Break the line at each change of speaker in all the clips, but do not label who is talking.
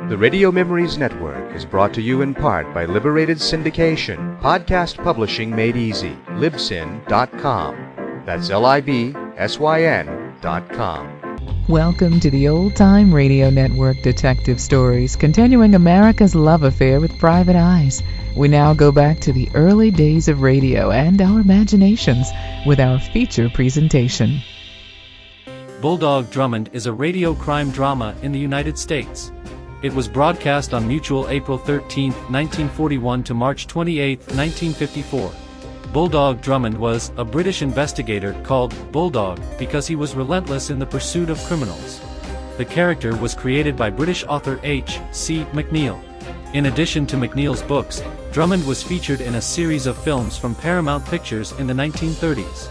The Radio Memories Network is brought to you in part by Liberated Syndication, podcast publishing made easy, libsyn.com. That's libsyn.com.
Welcome to the Old Time Radio Network Detective Stories, continuing America's love affair with private eyes. We now go back to the early days of radio and our imaginations with our feature presentation.
Bulldog Drummond is a radio crime drama in the United States. It was broadcast on Mutual April 13, 1941 to March 28, 1954. Bulldog Drummond was a British investigator called Bulldog because he was relentless in the pursuit of criminals. The character was created by British author H.C. McNeill. In addition to McNeill's books, Drummond was featured in a series of films from Paramount Pictures in the 1930s.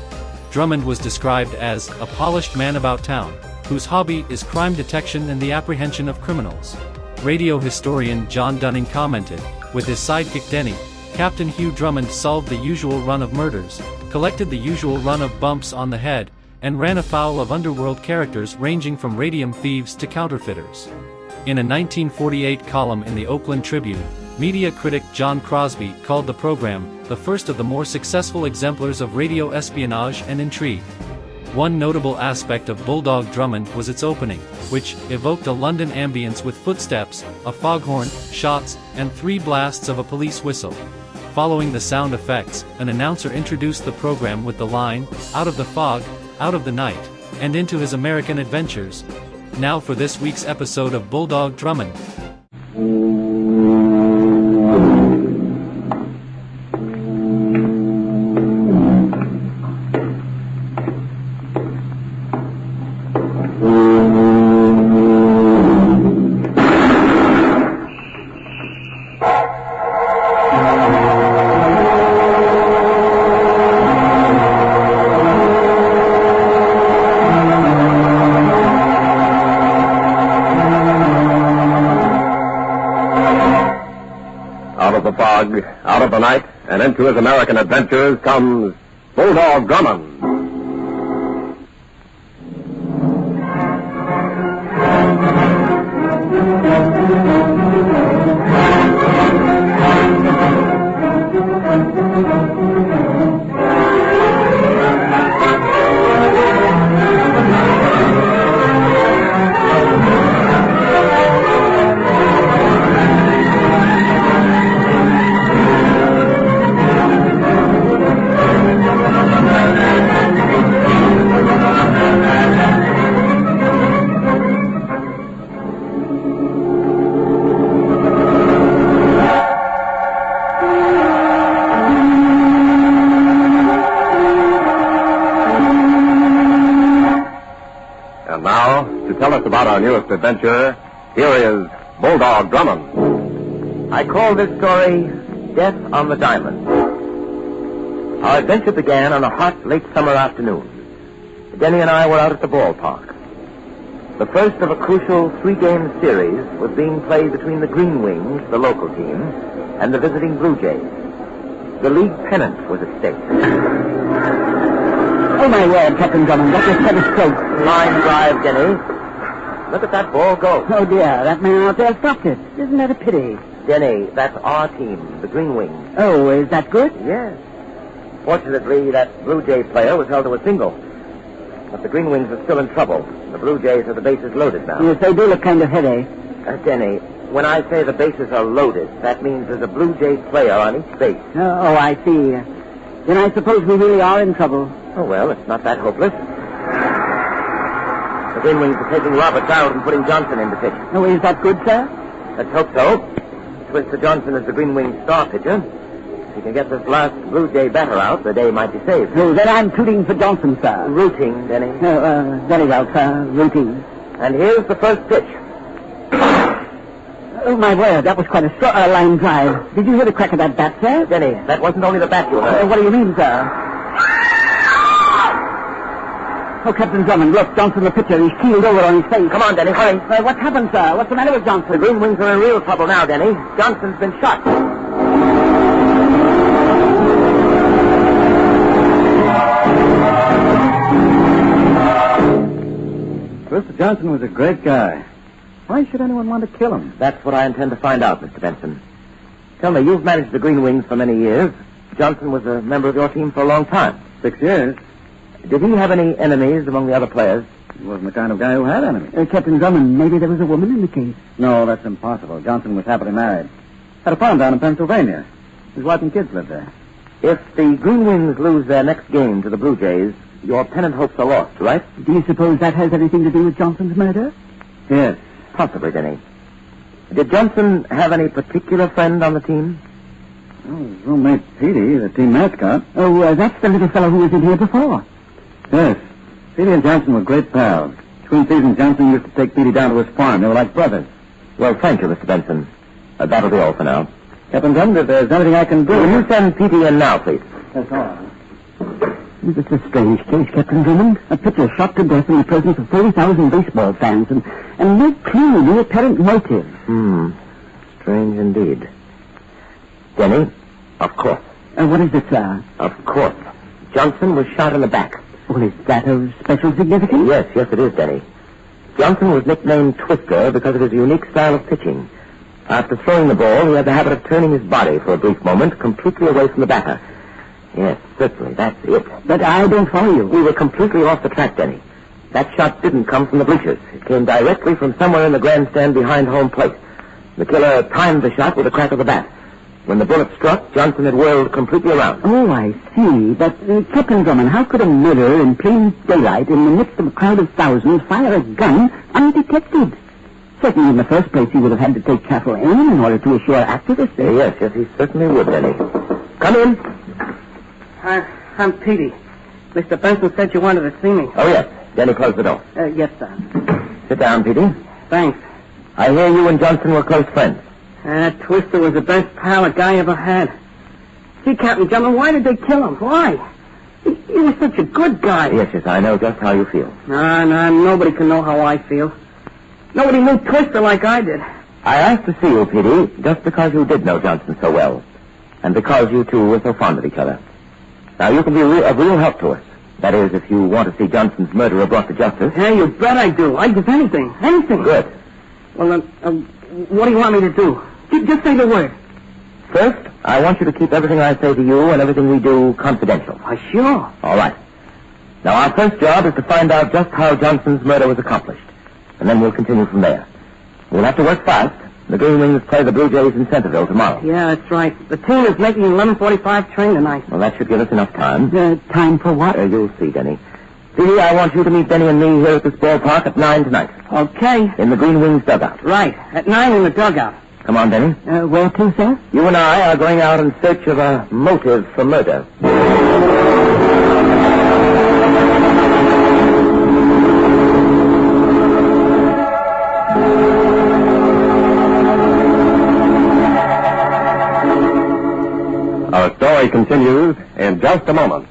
Drummond was described as a polished man about town, whose hobby is crime detection and the apprehension of criminals. Radio historian John Dunning commented, with his sidekick Denny, Captain Hugh Drummond solved the usual run of murders, collected the usual run of bumps on the head, and ran afoul of underworld characters ranging from radium thieves to counterfeiters. In a 1948 column in the Oakland Tribune, media critic John Crosby called the program the first of the more successful exemplars of radio espionage and intrigue. One notable aspect of Bulldog Drummond was its opening, which evoked a London ambience with footsteps, a foghorn, shots, and 3 blasts of a police whistle. Following the sound effects, an announcer introduced the program with the line, "Out of the fog, out of the night, and into his American adventures." Now for this week's episode of Bulldog Drummond.
Out of the night and into his American adventures comes Bulldog Drummond. About our newest adventure, here is Bulldog Drummond.
I call this story Death on the Diamond. Our adventure began on a hot, late summer afternoon. Denny and I were out at the ballpark. The first of a crucial 3-game series was being played between the Green Wings, the local team, and the visiting Blue Jays. The league pennant was at stake.
Oh, my word, Captain Drummond, that was quite a stroke.
Line drive, Denny. Look at that ball go.
Oh, dear, that man out there stopped it. Isn't that a pity?
Denny, that's our team, the Green Wings.
Oh, is that good?
Yes. Fortunately, that Blue Jay player was held to a single. But the Green Wings are still in trouble. The Blue Jays have the bases loaded now.
Yes, they do look kind of heady.
Denny, when I say the bases are loaded, that means there's a Blue Jay player on each base.
Oh, I see. Then I suppose we really are in trouble.
Oh, well, it's not that hopeless. The Green Wings are taking Roberts out and putting Johnson in to pitch.
Oh, is that good, sir?
Let's hope so. Twister Johnson is the Green Wings' star pitcher. If he can get this last Blue Jay batter out, the day might be saved.
Oh, then I'm tooting for Johnson, sir.
Rooting, Denny.
Very well, sir. Rooting.
And here's the first pitch.
Oh, my word, that was quite a line drive. Did you hear the crack of that bat, sir?
Denny, that wasn't only the bat you heard.
What do you mean, sir? Oh, Captain Drummond, look, Johnson the pitcher, he's keeled over on his face.
Come on, Denny, hurry.
What's happened, sir? What's the matter with Johnson?
The Green Wings are in real trouble now, Denny. Johnson's been shot.
Twister Johnson was a great guy. Why should anyone want to kill him?
That's what I intend to find out, Mr. Benson. Tell me, you've managed the Green Wings for many years. Johnson was a member of your team for a long time.
6 years.
Did he have any enemies among the other players?
He wasn't the kind of guy who had enemies.
Captain Drummond, maybe there was a woman in the case.
No, that's impossible. Johnson was happily married. Had a farm down in Pennsylvania. His wife and kids lived there.
If the Green Wings lose their next game to the Blue Jays, your pennant hopes are lost, right?
Do you suppose that has anything to do with Johnson's murder?
Yes.
Possibly, Denny. Did Johnson have any particular friend on the team?
Oh, his roommate Petey, the team mascot.
Oh, that's the little fellow who was in here before.
Yes. Petey and Johnson were great pals. Between seasons, Johnson used to take Petey down to his farm. They were like brothers.
Well, thank you, Mr. Benson. That'll be all for now.
Captain Drummond, if there's anything I can do...
Will you send Petey in now, please?
That's all right.
It's a strange case, Captain Drummond. A pitcher shot to death in the presence of 30,000 baseball fans, and no clue, no apparent motive.
Strange indeed. Denny, of course.
What is it, sir?
Of course. Johnson was shot in the back.
Well, is that of special significance?
Yes, it is, Denny. Johnson was nicknamed Twister because of his unique style of pitching. After throwing the ball, he had the habit of turning his body for a brief moment completely away from the batter. Yes, certainly, that's it.
But I don't follow you.
We were completely off the track, Denny. That shot didn't come from the bleachers. It came directly from somewhere in the grandstand behind home plate. The killer timed the shot with a crack of the bat. When the bullet struck, Johnson had whirled completely around.
Oh, I see. But, Captain Drummond, how could a murderer in plain daylight in the midst of a crowd of thousands fire a gun undetected? Certainly, in the first place, he would have had to take careful aim in order to assure accuracy.
Yes, he certainly would, Denny. Come in.
I'm Petey. Mr. Benson said you wanted to see me.
Oh, yes. Denny, close the door.
Yes, sir.
Sit down, Petey.
Thanks.
I hear you and Johnson were close friends.
That Twister was the best pal a guy ever had. See, Captain Drummond, why did they kill him? Why? He was such a good guy.
Yes, I know just how you feel.
Nah, nobody can know how I feel. Nobody knew Twister like I did.
I asked to see you, Petey, just because you did know Johnson so well. And because you two were so fond of each other. Now, you can be of real help to us. That is, if you want to see Johnson's murderer brought to justice.
Yeah, you bet I do. I'd give anything. Anything.
Good.
Well, what do you want me to do? Just say the word.
First, I want you to keep everything I say to you and everything we do confidential.
Sure.
All right. Now, our first job is to find out just how Johnson's murder was accomplished. And then we'll continue from there. We'll have to work fast. The Green Wings play the Blue Jays in Centerville tomorrow.
Yeah, that's right. The team is making an 11:45 train tonight.
Well, that should give us enough time.
Time for what?
You'll see, Denny. Petey, I want you to meet Denny and me here at this ballpark at 9 tonight.
Okay.
In the Green Wings dugout.
Right. At 9 in the dugout.
Come on, Denny.
Where to, sir?
You and I are going out in search of a motive for murder.
Our story continues in just a moment.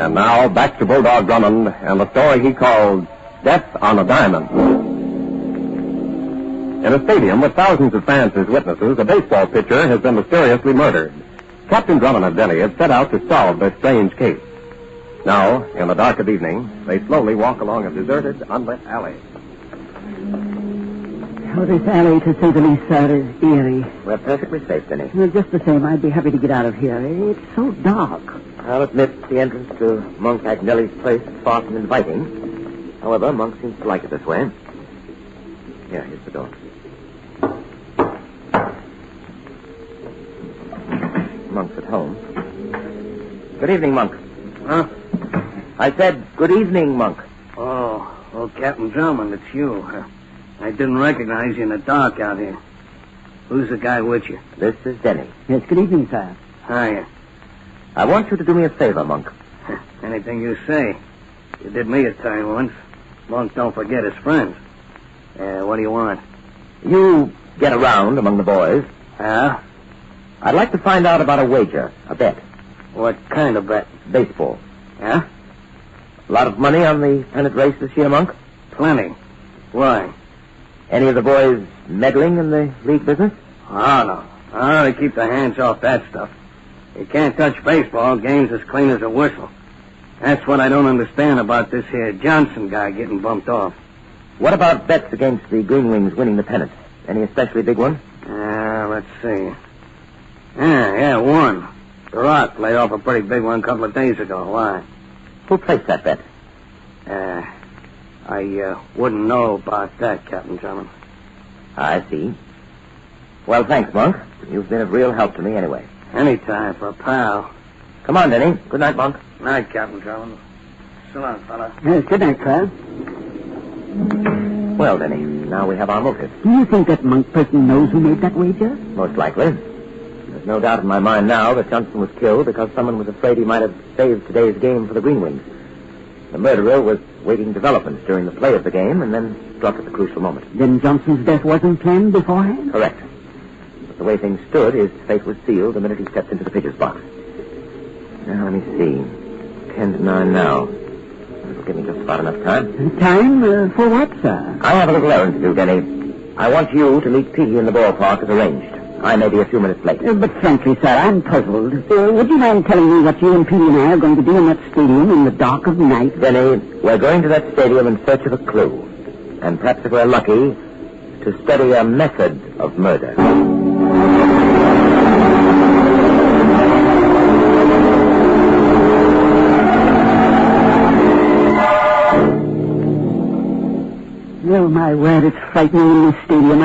And now, back to Bulldog Drummond and the story he called Death on a Diamond. In a stadium with thousands of fans as witnesses, a baseball pitcher has been mysteriously murdered. Captain Drummond and Denny have set out to solve this strange case. Now, in the dark of evening, they slowly walk along a deserted, unlit alley.
Oh, this alley, to say the least, sir, is eerie.
We're perfectly safe, Denny.
Well, just the same, I'd be happy to get out of here. It's so dark.
I'll admit the entrance to Monk Agnelli's place is far from inviting. However, Monk seems to like it this way. Here, here's the door. Monk's at home. Good evening, Monk.
Huh?
I said, good evening, Monk.
Oh, Captain Drummond, it's you. I didn't recognize you in the dark out here. Who's the guy with you?
This is Denny.
Yes, good evening, sir.
Hiya.
I want you to do me a favor, Monk.
Anything you say. You did me a turn once. Monk don't forget his friends. What do you want?
You get around among the boys.
Huh?
I'd like to find out about a wager, a bet.
What kind of bet?
Baseball.
Huh?
A lot of money on the pennant race this year, Monk?
Plenty. Why?
Any of the boys meddling in the league business?
Oh, no. Oh, they keep their hands off that stuff. You can't touch baseball. Game's as clean as a whistle. That's what I don't understand about this here Johnson guy getting bumped off.
What about bets against the Green Wings winning the pennant? Any especially big one?
Let's see. Yeah, one. The Rock laid off a pretty big one a couple of days ago. Why?
Who placed that bet?
I wouldn't know about that, Captain Drummond.
I see. Well, thanks, Monk. You've been of real help to me anyway.
Anytime for a pal.
Come on, Denny. Good night, Monk.
Night, Captain Drummond. So long, fella.
Yes, good night, sir.
Well, Denny, now we have our motive.
Do you think that Monk person knows who made that wager?
Most likely. There's no doubt in my mind now that Johnson was killed because someone was afraid he might have saved today's game for the Green Wings. The murderer was waiting developments during the play of the game and then struck at the crucial moment.
Then Johnson's death wasn't planned beforehand?
Correct. But the way things stood, his fate was sealed the minute he stepped into the pitcher's box. Now, let me see. 10 to 9 now. That'll give me just about enough time.
Time? For what, sir?
I have a little errand to do, Denny. I want you to meet Petey in the ballpark as arranged. I may be a few minutes late.
But frankly, sir, I'm puzzled. Would you mind telling me what you and Petey and I are going to do in that stadium in the dark of night?
Denny, we're going to that stadium in search of a clue. And perhaps if we're lucky, to study a method of murder.
Oh, my word, it's frightening in this stadium.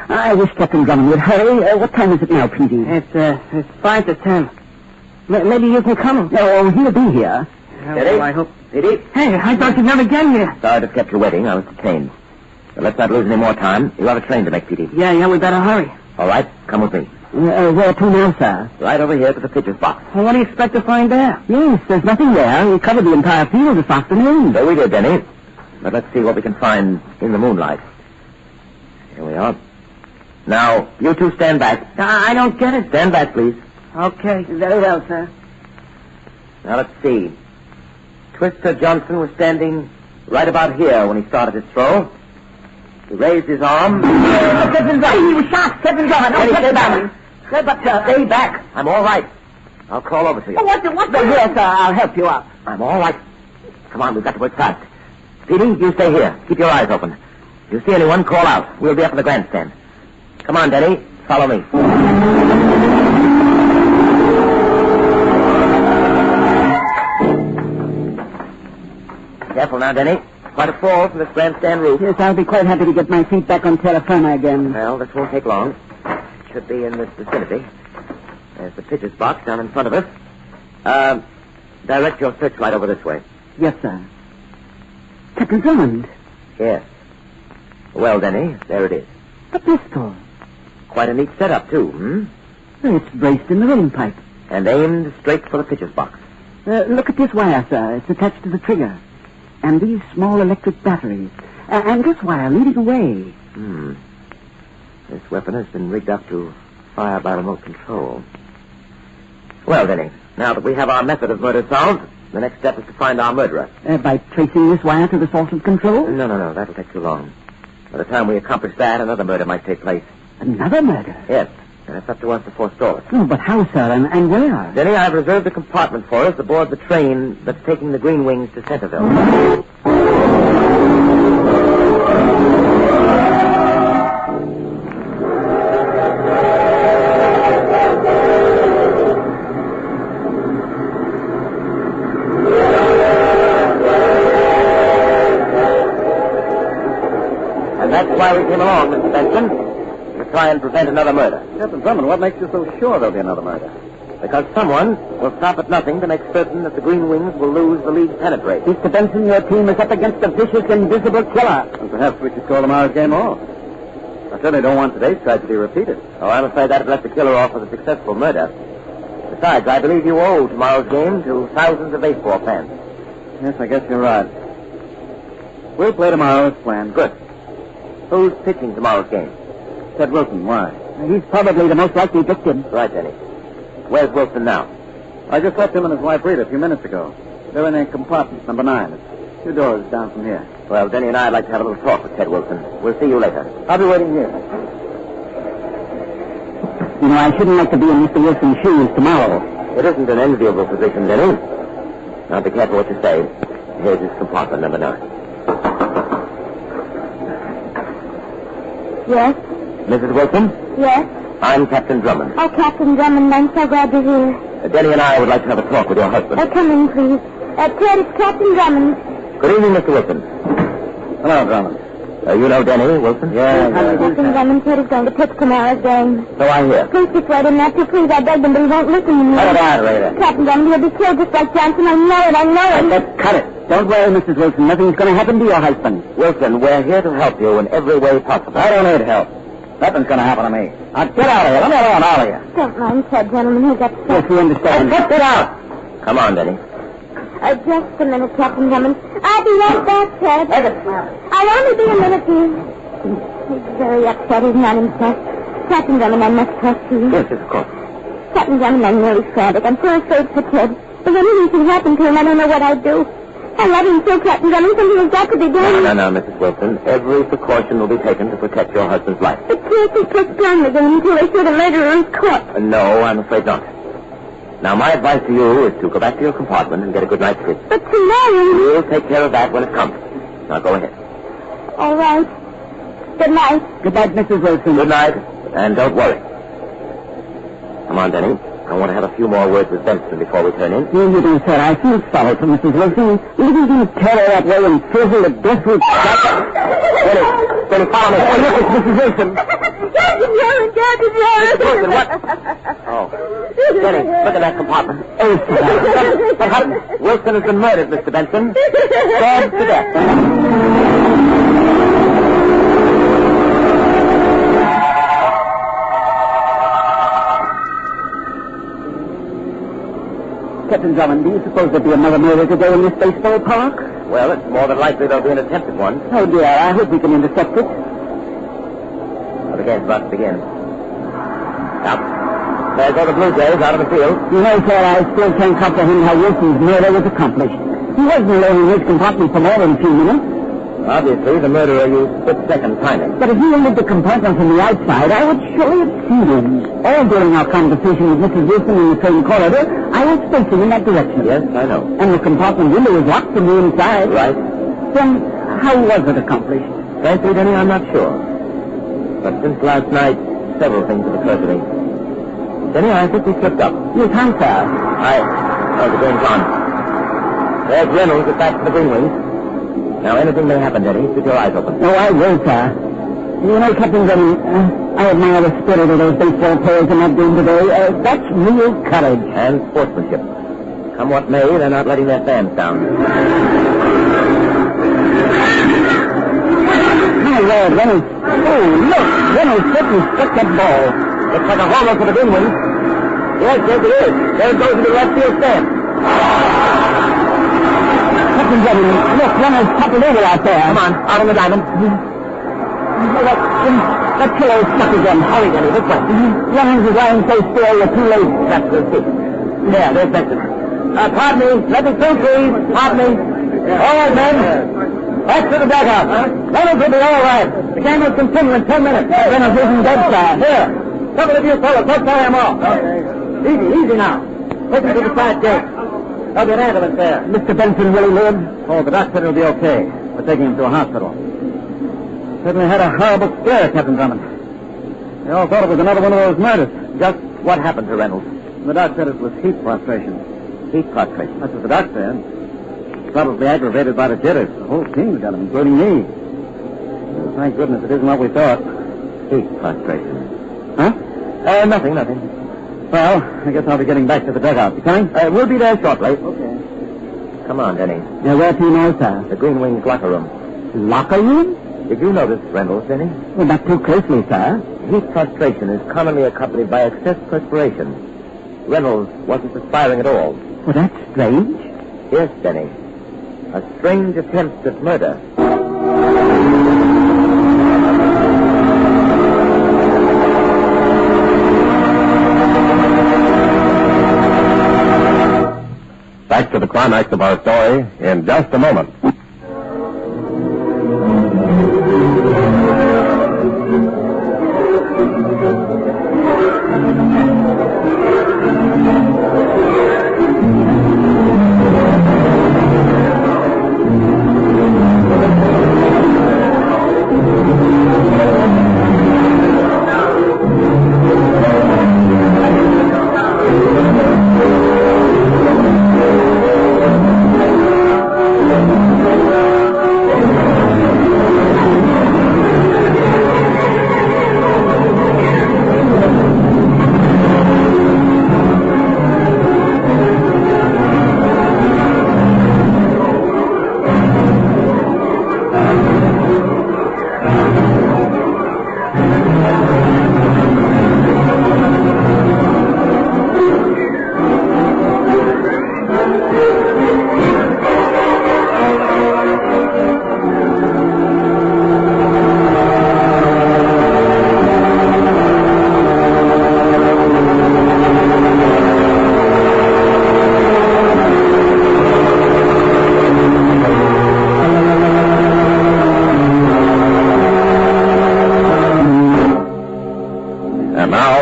I wish Captain Drummond would hurry. What time is it now, Petey?
It's 5 to 10. Maybe you can come.
Oh, he'll be here.
Denny?
I hope...
Petey?
Hey, I thought you'd never get here.
Sorry to have kept your waiting. I was detained. But let's not lose any more time. You have a train to make, Petey.
Yeah, we better hurry.
All right, come with me.
Where to now, sir?
Right over here to the pitcher's box.
Well, what do you expect to find there?
Yes, there's nothing there. We covered the entire field this afternoon.
So we did, Denny. But let's see what we can find in the moonlight. Here we are. Now, you two stand back.
I don't get it.
Stand back, please.
Okay.
Very well, sir.
Now, let's see. Twister Johnson was standing right about here when he started his throw. He raised his arm.
Captain Drummond, he was shot. Captain Drummond,
Denny, stay back.
Stay back.
I'm all right. I'll crawl over to you.
What's the here, sir? I'll help you up.
I'm all right. Come on, we've got to work fast. Petey, you stay here. Keep your eyes open. If you see anyone, call out. We'll be up in the grandstand. Come on, Denny. Follow me. Careful now, Denny. Quite a fall from this grandstand roof.
Yes, I'll be quite happy to get my feet back on terra firma again.
Well, this won't take long. Should be in this vicinity. There's the pitcher's box down in front of us. Direct your searchlight over this way.
Yes, sir. Captain Drummond.
Yes. Well, Denny, there it is.
A pistol.
Quite a neat setup, too,
It's braced in the windpipe.
And aimed straight for the pitcher's box.
Look at this wire, sir. It's attached to the trigger. And these small electric batteries. And this wire leading away.
This weapon has been rigged up to fire by remote control. Well, Denny, now that we have our method of murder solved, the next step is to find our murderer.
By tracing this wire to the source of control?
No. That'll take too long. By the time we accomplish that, another murder might take place.
Another murder?
Yes, and it's up to us to forestall it.
Oh, but how, sir, and where?
Denny, I've reserved a compartment for us aboard the train that's taking the Green Wings to Centerville. That's why we came along, Mr. Benson. To try and prevent another murder.
Captain Drummond, what makes you so sure there'll be another murder?
Because someone will stop at nothing to make certain that the Green Wings will lose the league penetrate.
Mr. Benson, your team is up against a vicious, invisible killer.
Well, perhaps we should call tomorrow's game off. I certainly don't want today's tragedy repeated.
Oh, I'm afraid that'd let the killer off with a successful murder. Besides, I believe you owe tomorrow's game to thousands of baseball fans.
Yes, I guess you're right. We'll play tomorrow as planned.
Good. Who's pitching tomorrow's game?
Ted Wilson, why?
He's probably the most likely victim.
Right, Denny. Where's Wilson now?
I just left him and his wife Rita a few minutes ago. They're in a compartment, number 9. It's 2 doors down from here.
Well, Denny and I'd like to have a little talk with Ted Wilson. We'll see you later.
I'll be waiting here.
You know, I shouldn't like to be in Mr. Wilson's shoes tomorrow.
It isn't an enviable position, Denny. Now, be careful what you say. Here's his compartment, number 9.
Yes?
Mrs. Wilson?
Yes?
I'm Captain Drummond.
Oh, Captain Drummond, I'm so glad you're here.
Denny and I would like to have a talk with your husband.
Come in, please. Ted, it's Captain Drummond.
Good evening, Mr. Wilson.
Hello, Drummond.
You know Denny Wilson?
Yeah.
Captain Drummond, Ted is going to pitch tomorrow's game.
So I hear.
Please persuade him not to. Please, I begged him, but he won't listen to me.
Cut it out, Rita.
Captain Drummond, he'll be killed just like Johnson. I know it.
Cut it. Don't worry, Mrs. Wilson. Nothing's going to happen to your husband.
Wilson, we're here to help you in every way possible.
I don't need help. Nothing's going to happen to me. Now, get out of here. Let me alone, all of you.
Don't mind Ted, gentlemen. He's upset.
Yes, we understand.
Get it out. Come on, Denny.
Just a minute, Captain Drummond. I'll be right back, Ted. I'll only be a minute, dear. He's very upset. He's not himself. Captain Drummond, I must trust you.
Yes, of course.
Captain Drummond, I'm nearly frantic. I'm so afraid for Ted. If anything should happen to him, I don't know what I'd do. I love him so, Captain Drummond. Something has got to be done.
No, Mrs. Wilson. Every precaution will be taken to protect your husband's life.
But can't we postpone the game until they see the murderer is caught?
No, I'm afraid not. Now, my advice to you is to go back to your compartment and get a good night's sleep.
But tomorrow...
We'll take care of that when it comes. Now, go ahead.
All right. Good night.
Good night, Mrs. Wilson.
Good night, and don't worry. Come on, Denny. I want to have a few more words with Benson before we turn in.
You don't, sir. I feel sorry for Mrs. Wilson. Leaving him terror that way and fizzle the death would...
Denny, follow me.
Hey, look, it's Mrs. Wilson.
Captain Drummond, Captain Drummond.
Wilson, what? Oh. Denny, look at that compartment.
Oh, sir.
What happened? Wilson has been murdered, Mr. Benson. Stabbed to death.
Captain Drummond, do you suppose there'll be another murder today in this baseball park?
Well, it's more than likely there'll be an attempted one.
Oh, dear, I hope we can intercept it.
Well, the game's about to begin. Now, there go the Blue Jays out of the field.
You know, sir, I still can't comprehend how Wilson's murder was accomplished. He wasn't alone in his compartment for more than a few minutes.
Obviously, the murderer used split-second timing.
But if he entered the compartment from the outside, I would surely have seen him. All during our conversation with Mrs. Wilson in the train corridor, I was facing in that direction.
Yes, I know.
And the compartment window was locked from the inside.
Right.
Then, how was it accomplished?
Frankly, Denny, I'm not sure. But since last night, several things have occurred to me. Denny, I think we slipped up.
Yes, how, sir?
Oh, the game's on. There's Reynolds at bat for the Green Wings. Now, anything may happen, Denny. Keep your eyes open.
No, I will, sir. You know, Captain Drummond, I admire the spirit of those baseball players in that game today. That's real courage.
And sportsmanship. Come what may, they're not letting their fans down.
My Lord, Reynolds. Oh, look. Reynolds certainly struck that ball.
Looks like a homer for the Green Wings. Yes, it is. There it goes into the left field stand.
Captain Drummond, look, Reynolds toppled over out there.
Come on, out on the diamond.
Oh, that killer is stuck again.
Hurry, Denny, this way.
Reynolds is lying so still, you're too late.
That's the stick. There's Benson. Pardon me. Let me through, please. Pardon me. All right, men.
Back to the dugout. Reynolds will be all right. The game will continue in 10 minutes. Reynolds isn't dead, sir. Here. Couple of you fellas, let's carry him off. Okay. Easy now. Take him to the side gate. There'll be an ambulance there. Mr. Benson, will he live? Oh, the doctor said he'll be okay. We're taking him to a hospital. Certainly had a horrible scare, Captain Drummond. They all thought it was another one of those murders.
Just what happened to Reynolds?
The doc said it was heat prostration.
Heat prostration.
That's what the doc said. Probably aggravated by the jitters. The whole team's got him, including me. Thank goodness it isn't what we thought.
Heat prostration.
Huh?
Nothing.
Well, I guess I'll be getting back to the dugout. You coming?
We'll be there shortly.
Okay.
Come on, Denny.
Yeah, where to now, sir?
The Green Wings locker room.
Locker room?
Did you notice Reynolds, Denny?
Well, not too closely, sir.
Heat prostration is commonly accompanied by excess perspiration. Reynolds wasn't perspiring at all.
Well, that's strange.
Yes, Denny. A strange attempt at murder.
Back to the climax of our story in just a moment.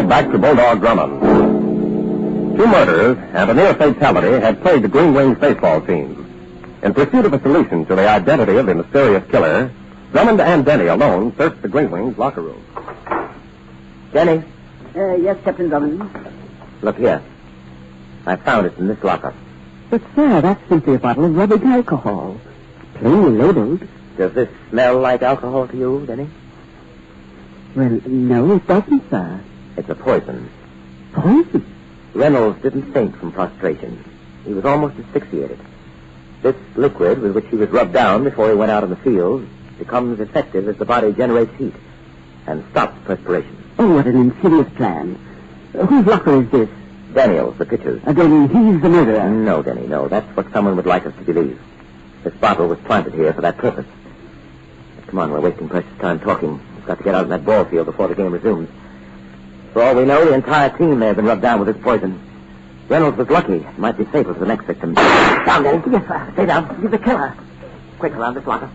Back to Bulldog Drummond. Two murders and a near fatality had plagued the Green Wings baseball team. In pursuit of a solution to the identity of the mysterious killer, Drummond and Denny alone searched the Green Wings locker room.
Denny,
Yes, Captain Drummond.
look here. I found it in this locker.
But, sir, that's simply a bottle of rubbing alcohol. Plainly labeled.
Does this smell like alcohol to you, Denny?
Well, no, it doesn't, sir.
It's a poison.
Poison?
Reynolds didn't faint from prostration. He was almost asphyxiated. This liquid with which he was rubbed down before he went out in the field becomes effective as the body generates heat and stops perspiration.
Oh, what an insidious plan. Whose locker is this?
Daniels, the pitcher's.
Then he's the murderer.
No, Denny, no. That's what someone would like us to believe. This bottle was planted here for that purpose. Come on, we're wasting precious time talking. We've got to get out in that ball field before the game resumes. For all we know, the entire team may have been rubbed down with this poison. Reynolds was lucky. It might be safer for the next victim. Down, Denny.
Yes, sir.
Stay down.
He's the killer.
Quick, around this locker.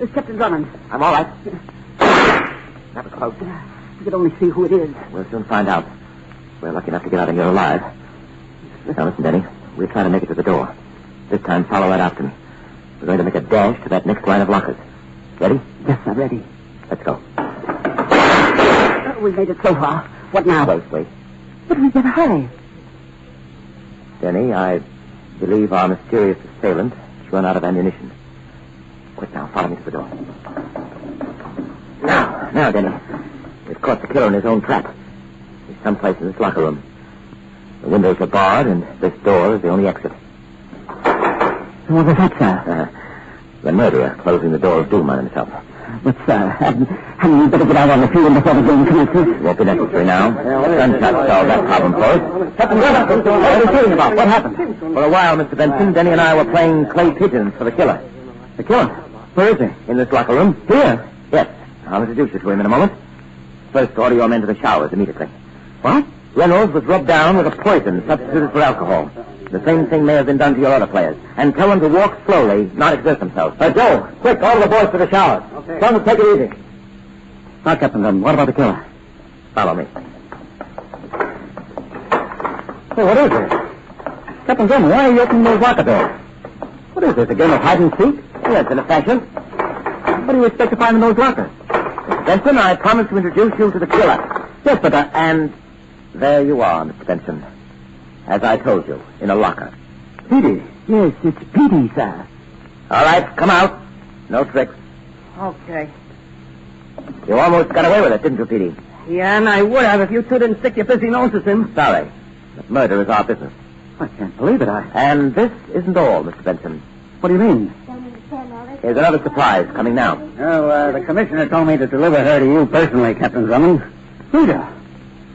It's Captain Drummond.
I'm all right. That was close.
You could only see who it is.
We'll soon find out. We're lucky enough to get out of here alive. Now, listen, Denny. We'll try to make it to the door. This time, follow right after me. We're going to make a dash to that next line of lockers. Ready?
Yes, sir, ready.
Let's go.
We made it so far. What now?
Wait.
But we better hurry.
Denny, I believe our mysterious assailant has run out of ammunition. Quick now, follow me to the door. Now, Denny. We've caught the killer in his own trap. He's someplace in this locker room. The windows are barred, and this door is the only exit.
What was that, sir?
The murderer closing the door of doom on himself.
But, sir, hadn't we better get out on the field before the game commences?
Won't be necessary now. Gunshot solved that problem for us.
Captain Drummond, what are you talking about? What happened?
For a while, Mr. Benson, Denny and I were playing clay pigeons for the killer.
The killer? Where is he?
In this locker room.
Here?
Yes. I'll introduce you to him in a moment. First, order your men to the showers immediately.
What?
Reynolds was rubbed down with a poison substituted for alcohol. The same thing may have been done to your other players. And tell them to walk slowly, not exert themselves.
Joe, quick, all the boys to the showers.
Okay.
Tell them to take it easy. Now, Captain Drummond, what about the killer?
Follow me.
Hey, what is this? Captain Drummond, why are you opening those locker doors? What is this, a game of hide and seek?
Yes, in a fashion.
What do you expect to find in those lockers?
Benson, I promised to introduce you to the killer.
Yes, but
And there you are, Mr. Benson. As I told you, in a locker.
Petey. Yes, it's Petey, sir.
All right, come out. No tricks.
Okay.
You almost got away with it, didn't you, Petey?
Yeah, and I would have if you two didn't stick your busy noses in.
Sorry. But murder is our business.
I can't believe it.
And this isn't all, Mr. Benson.
What do you mean?
Here's another surprise coming now.
Oh, the commissioner told me to deliver her to you personally, Captain Drummond.
Rita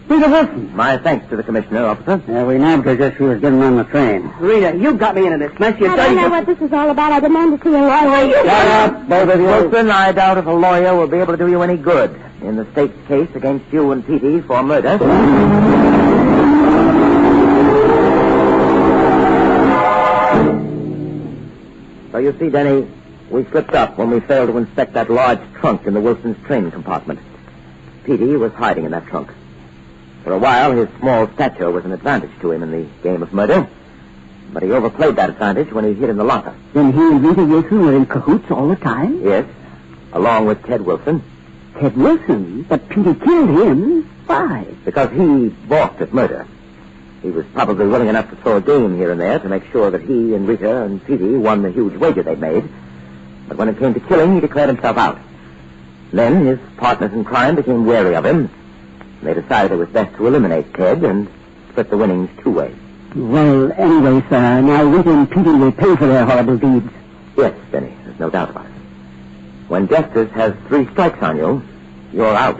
Wilson.
My thanks to the commissioner, officer.
Yeah, we nabbed her just as she was getting on the train. Rita, you got me into this mess. You
I don't know what this is all about. I demand to see a lawyer.
Shut up, both of you. Wilson, I doubt if a lawyer will be able to do you any good in the state's case against you and Petey for murder. So you see, Denny, we slipped up when we failed to inspect that large trunk in the Wilson's train compartment. Petey was hiding in that trunk. For a while, his small stature was an advantage to him in the game of murder. But he overplayed that advantage when he hid in the locker.
Then he and Rita Wilson were in cahoots all the time?
Yes, along with Ted Wilson.
Ted Wilson? But Petey killed him. Why?
Because he balked at murder. He was probably willing enough to throw a game here and there to make sure that he and Rita and Petey won the huge wager they'd made. But when it came to killing, he declared himself out. Then his partners in crime became wary of him. They decided it was best to eliminate Ted and split the winnings two ways.
Well, anyway, sir, now Rita and Petey will pay for their horrible deeds.
Yes, Benny, there's no doubt about it. When justice has 3 strikes on you, you're out.